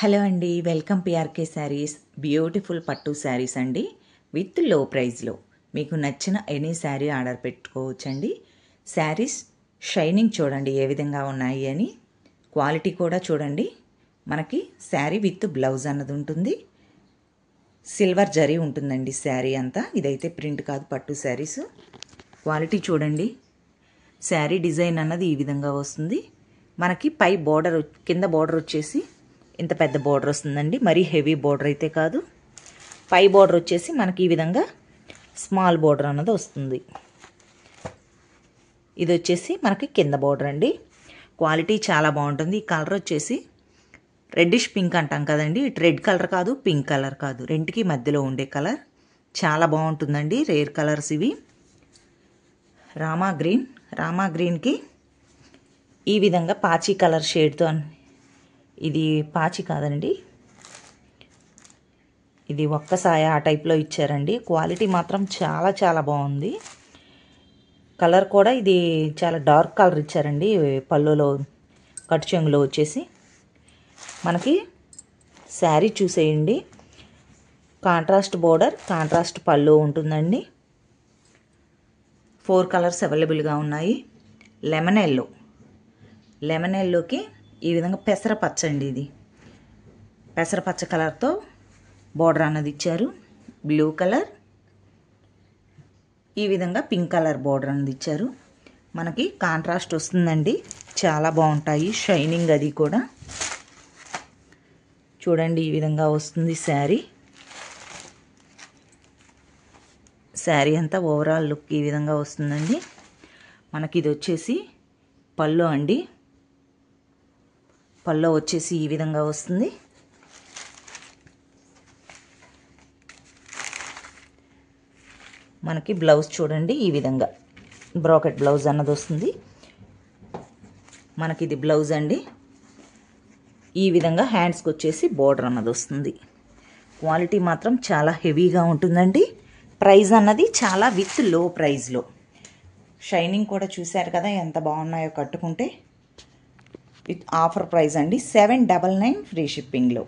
Hello అండి, welcome PRK saris. Beautiful పట్టు శారీస్ అండి, విత్ లో ప్రైస్లో. మీకు నచ్చిన ఎనీ శారీ ఆర్డర్ పెట్టుకోవచ్చండి. శారీస్ షైనింగ్ చూడండి ఏ విధంగా ఉన్నాయి అని, క్వాలిటీ కూడా చూడండి. మనకి శారీ విత్ బ్లౌజ్ అన్నది ఉంటుంది. సిల్వర్ జరీ ఉంటుందండి శారీ అంతా. ఇదైతే ప్రింట్ కాదు, పట్టు శారీస్. క్వాలిటీ చూడండి. శారీ డిజైన్ అన్నది ఈ విధంగా వస్తుంది. మనకి పై బోర్డర్, కింద బోర్డర్ వచ్చేసి ఇంత పెద్ద బోర్డర్ వస్తుందండి. మరీ హెవీ బోర్డర్ అయితే కాదు. పై బోర్డర్ వచ్చేసి మనకి ఈ విధంగా స్మాల్ బోర్డర్ అన్నది వస్తుంది. ఇది వచ్చేసి మనకి కింద బోర్డర్ అండి. క్వాలిటీ చాలా బాగుంటుంది. ఈ కలర్ వచ్చేసి రెడ్డిష్ పింక్ అంటాం కదండి. ఇటు రెడ్ కలర్ కాదు, పింక్ కలర్ కాదు, రెండుకి మధ్యలో ఉండే కలర్. చాలా బాగుంటుందండి. రేర్ కలర్స్ ఇవి. రామా గ్రీన్కి ఈ విధంగా పాచి కలర్ షేడ్తో, ఇది పాచి కాదండి, ఇది ఒక్కసాయ ఆ టైప్లో ఇచ్చారండి. క్వాలిటీ మాత్రం చాలా చాలా బాగుంది. కలర్ కూడా ఇది చాలా డార్క్ కలర్ ఇచ్చారండి. పళ్ళులో కట్టు చెంగులో వచ్చేసి మనకి శారీ చూసేయండి. కాంట్రాస్ట్ బోర్డర్, కాంట్రాస్ట్ పళ్ళు ఉంటుందండి. 4 కలర్స్ అవైలబుల్గా ఉన్నాయి. లెమన్ ఎల్లోకి ఈ విధంగా పెసరపచ్చ అండి. ఇది పెసరపచ్చ కలర్తో బోర్డర్ అన్నది ఇచ్చారు. బ్లూ కలర్, ఈ విధంగా పింక్ కలర్ బోర్డర్ అన్నది ఇచ్చారు. మనకి కాంట్రాస్ట్ వస్తుందండి. చాలా బాగుంటాయి. షైనింగ్ అది కూడా చూడండి. ఈ విధంగా వస్తుంది శారీ అంతా. ఓవరాల్ లుక్ ఈ విధంగా వస్తుందండి. మనకి ఇది వచ్చేసి పళ్ళు అండి. పళ్ళు వచ్చేసి ఈ విధంగా వస్తుంది. మనకి బ్లౌజ్ చూడండి ఈ విధంగా బ్రోకెట్ బ్లౌజ్ అన్నది వస్తుంది. మనకి ఇది బ్లౌజ్ అండి. ఈ విధంగా హ్యాండ్స్కి వచ్చేసి బోర్డర్ అన్నది వస్తుంది. క్వాలిటీ మాత్రం చాలా హెవీగా ఉంటుందండి. ప్రైస్ అన్నది చాలా విత్ లో ప్రైస్లో. షైనింగ్ కూడా చూశారు కదా ఎంత బాగున్నాయో కట్టుకుంటే. విత్ ఆఫర్ ప్రైస్ అండి. 799 ఫ్రీ షిప్పింగ్లో.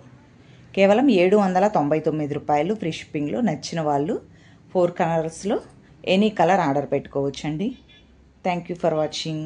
కేవలం 799 రూపాయలు ఫ్రీ షిప్పింగ్లో. నచ్చిన వాళ్ళు 4 కలర్స్లో ఎనీ కలర్ ఆర్డర్ పెట్టుకోవచ్చండి. Thank you for watching.